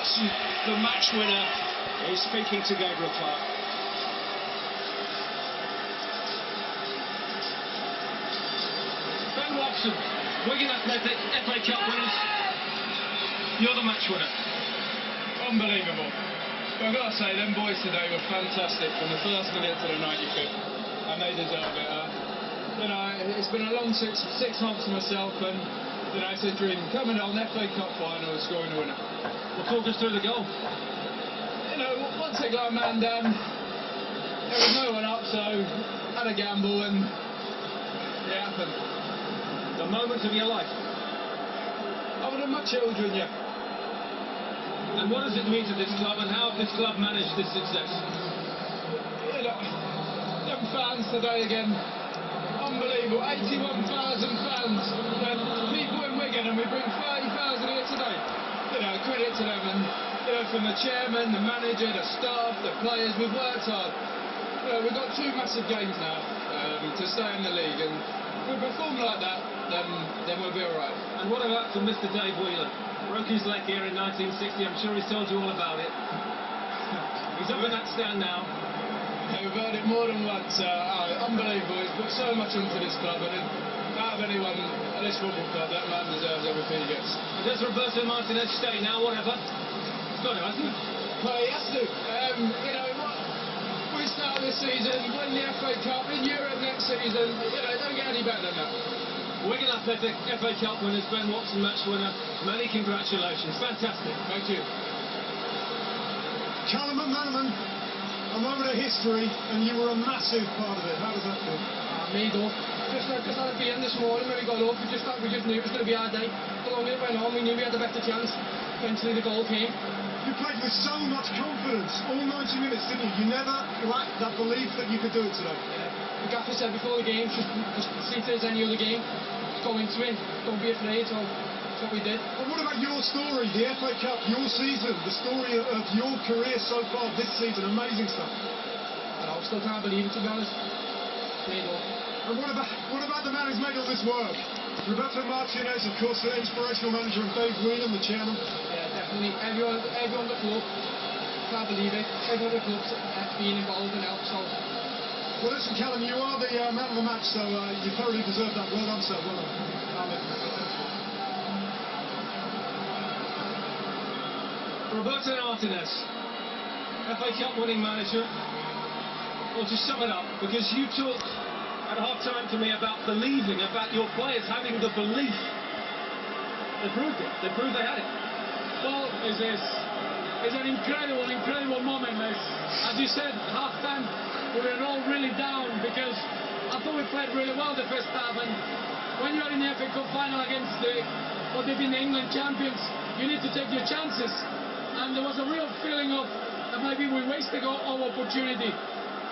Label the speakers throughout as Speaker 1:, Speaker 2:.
Speaker 1: Watson, the match winner, is speaking to Gabriel Clark. Ben Watson, Wigan Athletic, FA Cup winners. You're the match winner.
Speaker 2: Unbelievable. But I've got to say, them boys today were fantastic from the first minute to the 95th, and they deserve it. You know, it's been a long six months myself, and you know, it's a dream. Coming on FA Cup final and scoring a winner.
Speaker 1: Well, talk us through the goal.
Speaker 2: You know, once they got a man down, there was no one up, so had a gamble, and it happened.
Speaker 1: The moment of your life.
Speaker 2: I would have my children, yeah.
Speaker 1: And what does it mean to this club, and how have this club managed this success?
Speaker 2: You know, them fans today again, unbelievable. 81,000 fans, and people in Wigan, and we bring 30,000 here today. You know, credit to them, and you know, from the chairman, the manager, the staff, the players, we've worked hard. You know, we've got 2 massive games now to stay in the league, and if we perform like that, then we'll be all right.
Speaker 1: And what about from Mr. Dave Wheeler? Broke his leg here in 1960. I'm sure he's told you all about it. He's up in that stand now.
Speaker 2: Yeah, we've heard it more than once. Unbelievable. He's put so much into this club, and out of anyone at this football club, that man deserves everything he gets.
Speaker 1: And does Roberto Martinez stay now, whatever? He's got to, hasn't he?
Speaker 2: Well, he has to. You know, we start this season, win the FA Cup, in Europe next season. You know, don't get any better than that.
Speaker 1: Wigan Athletic, FA Cup winners, Ben Watson match winner. Many congratulations. Fantastic.
Speaker 2: Thank you.
Speaker 3: Callum McManaman, I'm over the history, and you were a massive part of it. How does that feel?
Speaker 4: Me though. Just had a beer this morning when we got up. We just knew it was going to be our day. The longer it went on, we knew we had a better chance. Eventually the goal came.
Speaker 3: You played with so much confidence all 90 minutes, didn't you? You never lacked that belief that you could do it today.
Speaker 4: The gaffer said before the game, just treat it as any other game. Just go into it, don't be afraid, so that's what we did.
Speaker 3: But what about your story, the FA Cup, your season, the story of your career so far this season? Amazing stuff.
Speaker 4: I still can't believe it, to be honest.
Speaker 3: And what about the man who's made all this work? Roberto Martinez, of course, the inspirational manager, and Dave Whelan, the chairman.
Speaker 4: Yeah, definitely. Everyone at the club, can't believe it. Everyone at the club's been involved and helped, so...
Speaker 3: Well, listen, Callum, you are the man of the match, so you thoroughly deserve that. Well done, sir. Well done.
Speaker 1: Roberto Martinez, FA Cup winning manager. Well, to sum it up, because you talked at half-time to me about believing, about your players having the belief. They proved it. They proved they had it.
Speaker 4: Well, it's an incredible moment. As you said, half-time, we were all really down because I thought we played really well the first half, and when you're in the FA Cup final against what they've been the England champions, you need to take your chances, and there was a real feeling of that maybe we wasted our opportunity.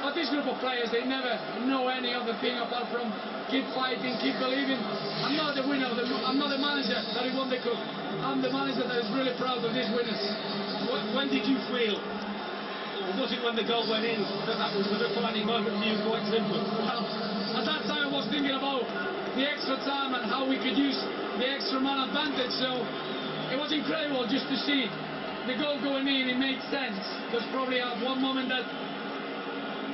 Speaker 4: But this group of players, they never know any other thing apart from keep fighting, keep believing. I'm not the winner, I'm not the manager that won the cup. I'm the manager that is really proud of these winners.
Speaker 1: When did you feel, or was it when the goal went in, that was the defining moment for you, quite simply?
Speaker 4: Well, at that time I was thinking about the extra time and how we could use the extra man advantage. So it was incredible just to see the goal going in. It made sense. There's probably at one moment that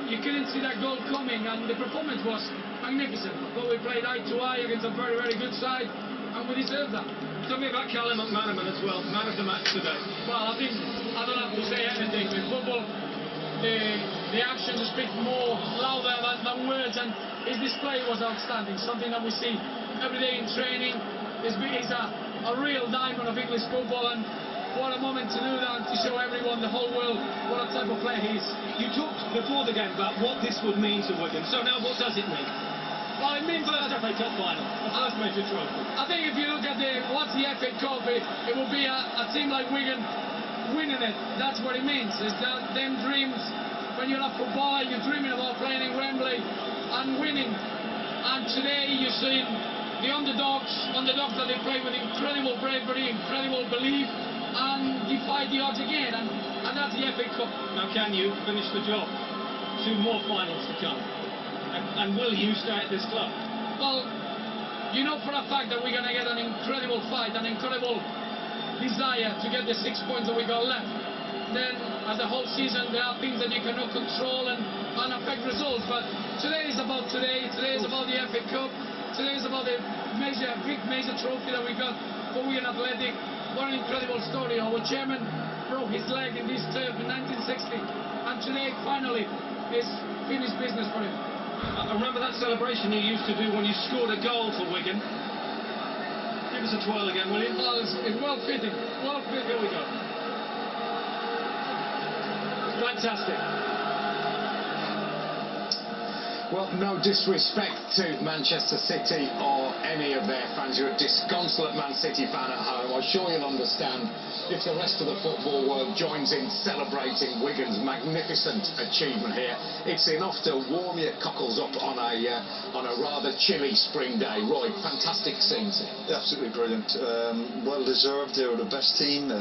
Speaker 4: you couldn't see that goal coming, and the performance was magnificent. But we played eye to eye against a very, very good side, and we deserved that.
Speaker 1: Tell me about Callum McManaman as well, man of the match today.
Speaker 4: Well, I think I don't have to say anything. In football, the actions speak more louder than words, and his display was outstanding. Something that we see every day in training. He's a real diamond of English football, and what a moment to do that, to show everyone, the whole world, what a type of player he is.
Speaker 1: You talked before the game about what this would mean to Wigan, so now what does it mean?
Speaker 4: Well, it means
Speaker 1: first FA Cup final, the first major trophy.
Speaker 4: I think if you look at what's the FA Cup, it will be a team like Wigan winning it. That's what it means. It's that them dreams. When you're a footballer, you're dreaming about playing in Wembley and winning. And today you're seeing the underdogs that they play with incredible bravery, incredible belief, and defy the odds again, and that's the FA Cup.
Speaker 1: Now, can you finish the job? 2 more finals to come, and will you stay at this club?
Speaker 4: Well, you know for a fact that we're going to get an incredible fight, an incredible desire to get the 6 points that we got left. Then, as a whole season, there are things that you cannot control and affect results. But today is about today. Today is about the FA Cup. Today is about the big major trophy that we got for Wigan Athletic. What an incredible story. Our chairman broke his leg in this turf in 1960, and today finally is finished business for him.
Speaker 1: I remember that celebration you used to do when you scored a goal for Wigan. Give us a twirl again, will you?
Speaker 4: Well, it's well fitting. Well fitting.
Speaker 1: Here we go. Fantastic.
Speaker 5: Well, no disrespect to Manchester City or any of their fans. You're a disconsolate Man City fan at home. I'm sure you'll understand if the rest of the football world joins in celebrating Wigan's magnificent achievement here. It's enough to warm your cockles up on a rather chilly spring day. Roy, fantastic scenes here.
Speaker 6: Absolutely brilliant. Well deserved. They were the best team.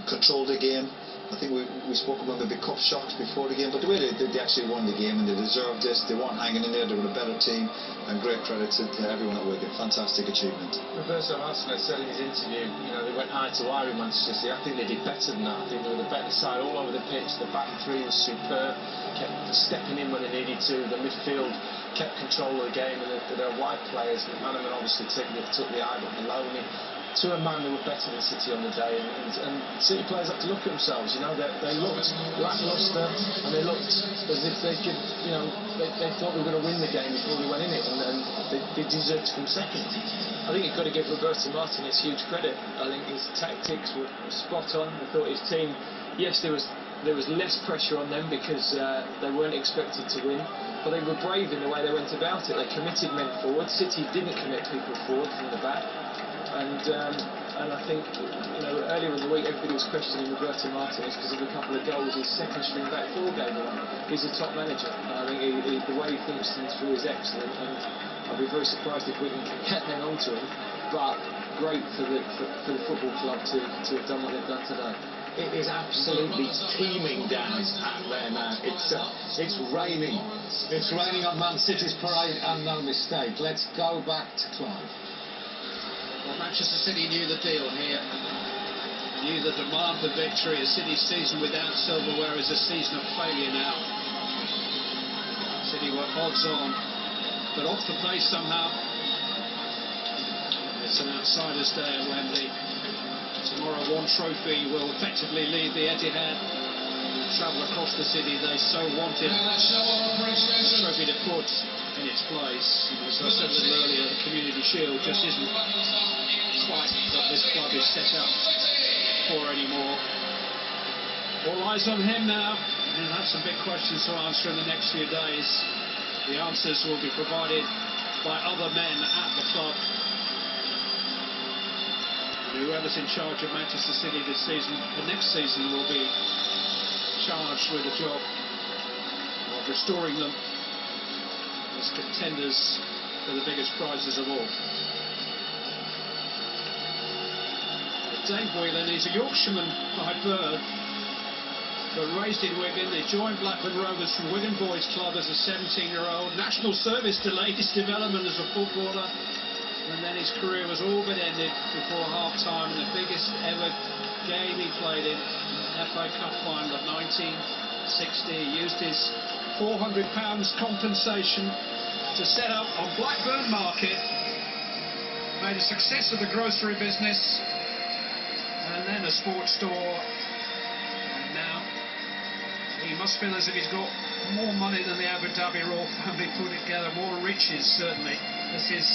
Speaker 6: Controlled the game. I think we spoke about maybe cup shocks before the game, but the way they actually won the game, and they deserved this. They weren't hanging in there. They were a better team, and great credit to everyone at Wigan. Fantastic achievement.
Speaker 7: Roberto Martinez said in his interview, they went eye to eye with Manchester City. I think they did better than that. I think they were the better side all over the pitch. The back three was superb, kept stepping in when they needed to. The midfield kept control of the game, and their wide players, McManaman obviously took the eye, but Maloney. To a man, they were better than City on the day, and City players had to look at themselves. They looked lacklustre, and they looked as if they could, they thought they were going to win the game before they went in it, and they deserved to come second.
Speaker 2: I think you've got to give Roberto Martinez huge credit. I think his tactics were spot on. I thought his team, yes, there was less pressure on them because they weren't expected to win, but they were brave in the way they went about it. They committed men forward. City didn't commit people forward from the back. And I think, earlier in the week everybody was questioning Roberto Martinez because of a couple of goals his second string back four gave away. He's a top manager, and I think the way he thinks things through is excellent, and I'd be very surprised if Wigan can hang on to him, but great for the football club to have done what they've done today.
Speaker 5: It is absolutely teeming down there now. It's raining. It's raining on Man City's parade, and no mistake. Let's go back to Clive.
Speaker 8: Well, Manchester City knew the deal here, knew the demand for victory. A City season without silverware is a season of failure now. City were odds on, but off the pace somehow. It's an outsider's day at Wembley. Tomorrow one trophy will effectively leave the Etihad, travel across the city they so wanted. A trophy to put in its place. As I said a little earlier, the Community Shield just isn't quite what this club is set up for anymore. All eyes on him now, and he'll have some big questions to answer in the next few days. The answers will be provided by other men at the club. Whoever's in charge of Manchester City this season, the next season, will be charged with the job of restoring them as contenders for the biggest prizes of all. Dave Whelan, he's a Yorkshireman by birth, but raised in Wigan. They joined Blackburn Rovers from Wigan Boys Club as a 17-year-old. National service delayed his development as a footballer, and then his career was all but ended before half-time in the biggest ever game he played in, FA Cup final of 1960. He used his £400 compensation to set up on Blackburn Market, made a success of the grocery business, and then a sports store, and now he must feel as if he's got more money than the Abu Dhabi royal family put together, more riches certainly. This is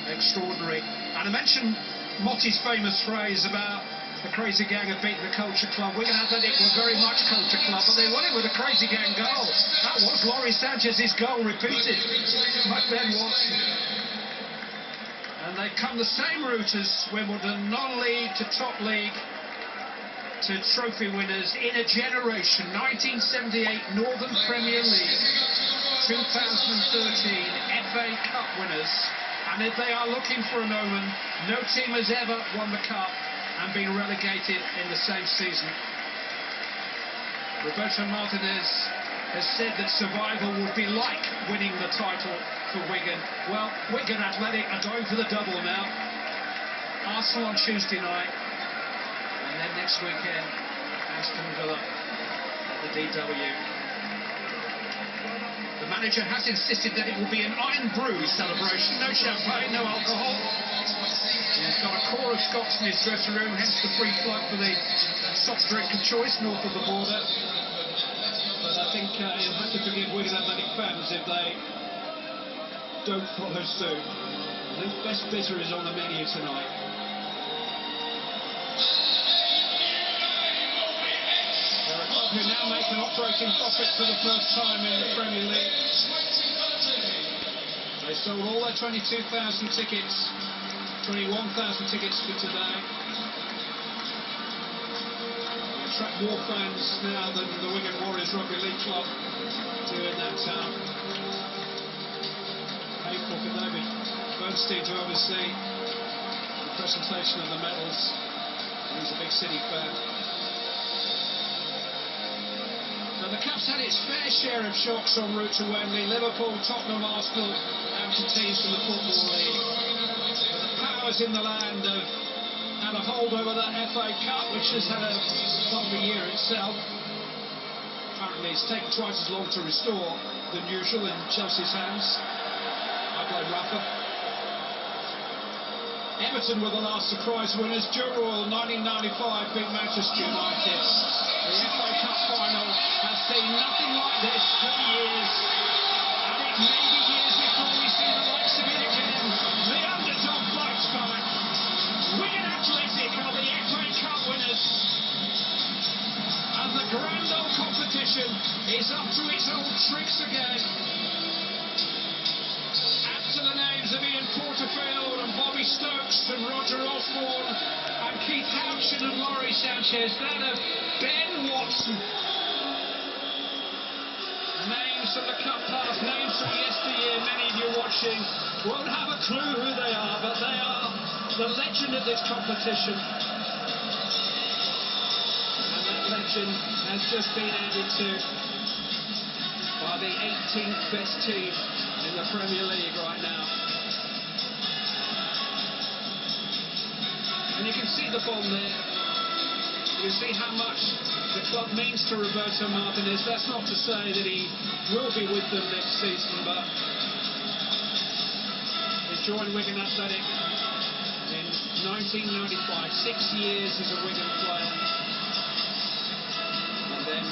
Speaker 8: extraordinary. And I mentioned Motti's famous phrase about the Crazy Gang had beaten the Culture Club. Wigan Athletic were very much Culture Club, but they won it with a Crazy Gang goal. That was Laurie Sanchez's goal repeated by Ben Watson. And they come the same route as Wimbledon, non-league to top league to trophy winners in a generation. 1978 Northern Premier League, 2013 FA Cup winners. And if they are looking for an omen, no team has ever won the cup and been relegated in the same season. Roberto Martinez has said that survival would be like winning the title for Wigan. Well, Wigan Athletic are going for the double now. Arsenal on Tuesday night, And then next weekend, Aston Villa at the DW. The manager has insisted that it will be an Irn-Bru celebration, no champagne, no alcohol. He's got a core of Scots in his dressing room, hence the free flight for the soft drink of choice north of the border.
Speaker 1: But I think you'll have to forgive Wigan Athletic fans if they don't follow suit. I think best bitter is on the menu tonight. They're a club who now make an operating profit for the first time in the Premier League. They sold all their 22,000 tickets, 21,000 tickets for today. They attract more fans now than the Wigan Warriors Rugby League Club do in that town. Painful for David Bernstein to oversee the presentation of the medals. He's a big City fan. Now the Cup's had its fair share of shocks en route to Wembley. Liverpool, Tottenham, Arsenal, out to teams from the Football League. But the powers in the land have had a hold over that FA Cup, which has had a lovely year itself. Apparently it's taken twice as long to restore than usual in Chelsea's hands. I blame Rafa. Everton were the last surprise winners. Durrell 1995 beat Manchester United. The FA Cup final has seen nothing like this for years. And it may be years before we see the likes of it again. The underdog fights back. Wigan Athletic are the FA Cup winners. And the grand old competition is up to its old tricks again. To the names of Ian Porterfield and Bobby Stokes and Roger Osborne and Keith Houchin and Laurie Sanchez, that of Ben Watson. Names from the Cup past, names from yesteryear. Many of you watching won't have a clue who they are, but they are the legend of this competition. And that legend has just been added to by the 18th best team in the Premier League right now. And you can see the bond there. You see how much the club means to Roberto Martinez. That's not to say that he will be with them next season, but he joined Wigan Athletic in 1995, 6 years as a Wigan player. And then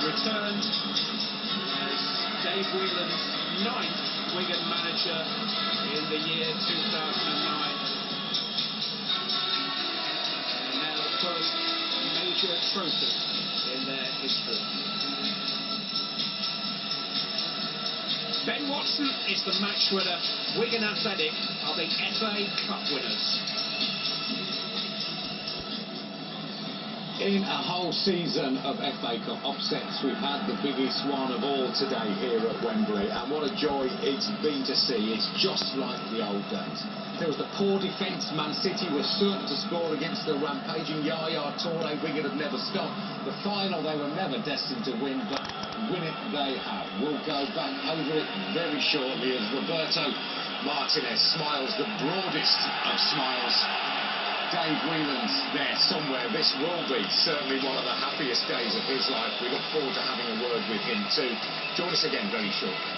Speaker 1: returned as Dave Whelan's 9th Wigan manager in the year 2009. And now the first major trophy in their history. Ben Watson is the match winner. Wigan Athletic are the FA Cup winners.
Speaker 5: In a whole season of FA Cup upsets, we've had the biggest one of all today here at Wembley, and what a joy it's been to see. It's just like the old days. There was the poor defence. Man City was certain to score against the rampaging Yaya Toure. Wigan had never stopped. The final they were never destined to win, but win it they have. We'll go back over it very shortly as Roberto Martinez smiles the broadest of smiles. Dave Whelan's there somewhere. This will be certainly one of the happiest days of his life. We look forward to having a word with him too. Join us again very shortly.